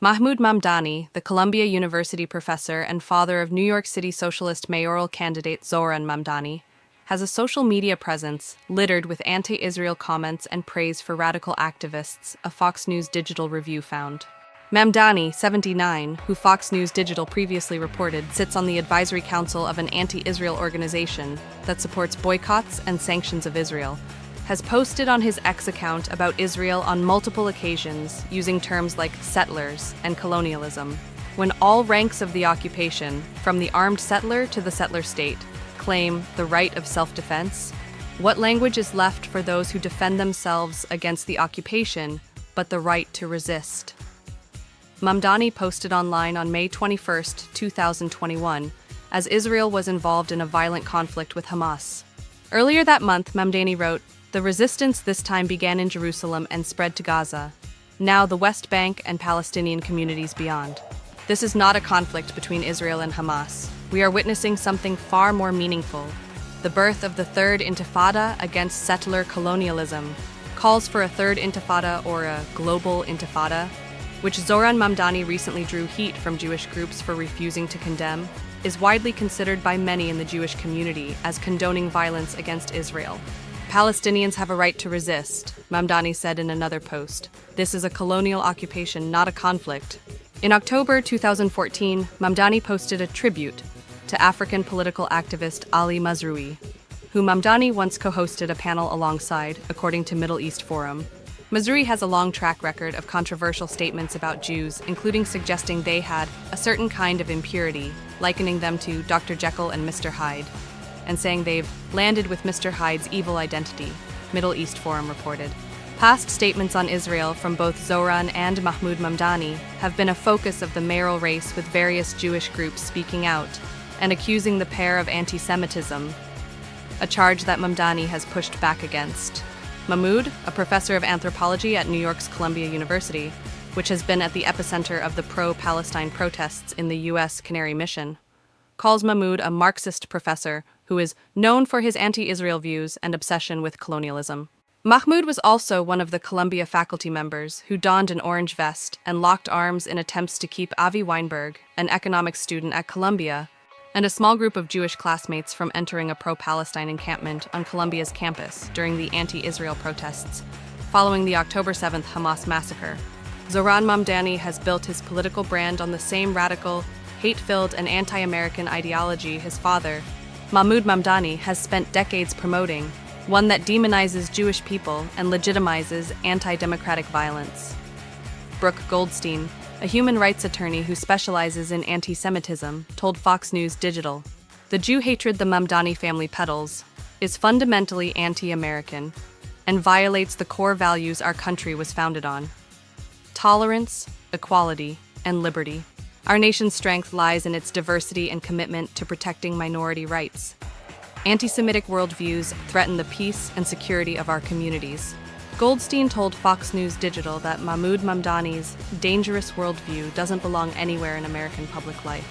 Mahmoud Mamdani, the Columbia University professor and father of New York City socialist mayoral candidate Zohran Mamdani, has a social media presence littered with anti-Israel comments and praise for radical activists, a Fox News Digital review found. Mamdani, 79, who Fox News Digital previously reported sits on the advisory council of an anti-Israel organization that supports boycotts and sanctions of Israel, has posted on his X account about Israel on multiple occasions using terms like settlers and colonialism, when all ranks of the occupation, from the armed settler to the settler state, claim the right of self-defense. What language is left for those who defend themselves against the occupation, but the right to resist? Mamdani posted online on May 21, 2021, as Israel was involved in a violent conflict with Hamas. Earlier that month, Mamdani wrote, "The resistance this time began in Jerusalem and spread to Gaza, now the West Bank and Palestinian communities beyond. This is not a conflict between Israel and Hamas. We are witnessing something far more meaningful. The birth of the Third Intifada against settler colonialism, calls for a Third Intifada or a global intifada, which Zohran Mamdani recently drew heat from Jewish groups for refusing to condemn, is widely considered by many in the Jewish community as condoning violence against Israel. Palestinians have a right to resist," Mamdani said in another post. "This is a colonial occupation, not a conflict." In October 2014, Mamdani posted a tribute to African political activist Ali Mazrui, who Mamdani once co-hosted a panel alongside, according to Middle East Forum. Mazrui has a long track record of controversial statements about Jews, including suggesting they had a certain kind of impurity, likening them to Dr. Jekyll and Mr. Hyde, and saying they've landed with Mr. Hyde's evil identity, Middle East Forum reported. Past statements on Israel from both Zohran and Mahmoud Mamdani have been a focus of the mayoral race, with various Jewish groups speaking out and accusing the pair of anti-Semitism, a charge that Mamdani has pushed back against. Mahmoud, a professor of anthropology at New York's Columbia University, which has been at the epicenter of the pro-Palestine protests in the U.S. Canary Mission, calls Mahmoud a Marxist professor who is known for his anti-Israel views and obsession with colonialism. Mahmoud was also one of the Columbia faculty members who donned an orange vest and locked arms in attempts to keep Avi Weinberg, an economics student at Columbia, and a small group of Jewish classmates from entering a pro-Palestine encampment on Columbia's campus during the anti-Israel protests following the October 7th Hamas massacre. Zohran Mamdani has built his political brand on the same radical, hate-filled, and anti-American ideology his father, Mahmoud Mamdani, has spent decades promoting, one that demonizes Jewish people and legitimizes anti-democratic violence. Brooke Goldstein, a human rights attorney who specializes in anti-Semitism, told Fox News Digital, "The Jew hatred the Mamdani family peddles is fundamentally anti-American and violates the core values our country was founded on: tolerance, equality, and liberty. Our nation's strength lies in its diversity and commitment to protecting minority rights. Anti-Semitic worldviews threaten the peace and security of our communities." Goldstein told Fox News Digital that Mahmoud Mamdani's dangerous worldview doesn't belong anywhere in American public life.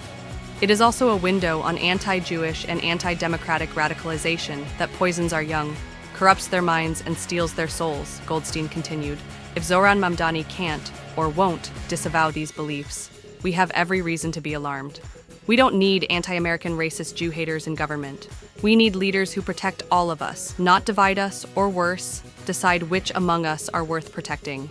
It is also a window on anti-Jewish and anti-democratic radicalization that poisons our young, corrupts their minds, and steals their souls, Goldstein continued. If Zohran Mamdani can't, or won't, disavow these beliefs, we have every reason to be alarmed. We don't need anti-American racist Jew haters in government. We need leaders who protect all of us, not divide us, or worse, decide which among us are worth protecting.